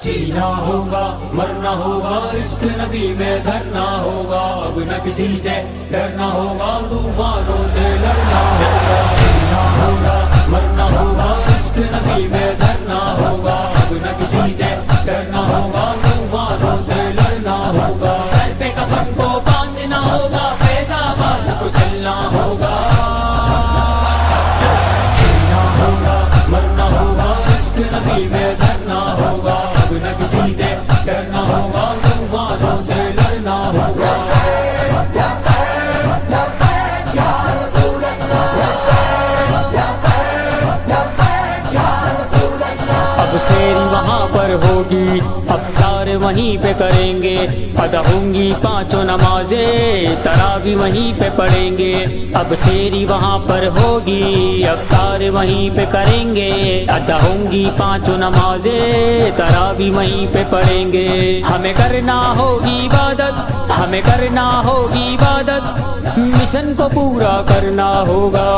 جینا ہوگا مرنا ہوگا عشق نبی میں دھرنا ہوگا اب نہ کسی سے ڈرنا ہوگا طوفانوں سے لڑنا ہوگا جینا ہوگا مرنا ہوگا عشق نبی میں دھرنا ہوگا اب نہ کسی سے ڈرنا ہوگا طوفانوں سے لڑنا ہوگا سر پہ کفن کو باندھنا ہوگا پیزابان کو چلنا ہوگا جینا ہوگا مرنا ہوگا عشق نبی میں دھرنا ہوگا نہ کسی سے ڈرنا ہوگا طوفانوں سے لڑنا ہوگا اب سیری وہاں پر ہوگی افطار وہیں پہ کریں گے ادا ہوں گی پانچوں نمازیں تراویح وہیں پہ پڑھیں گے اب سیری وہاں پر ہوگی افطار وہیں پہ کریں گے ادا ہوں گی پانچوں نمازیں تراویح وہیں پہ پڑھیں گے ہمیں کرنا ہوگی عبادت ہمیں کرنا ہوگی عبادت مشن کو پورا کرنا ہوگا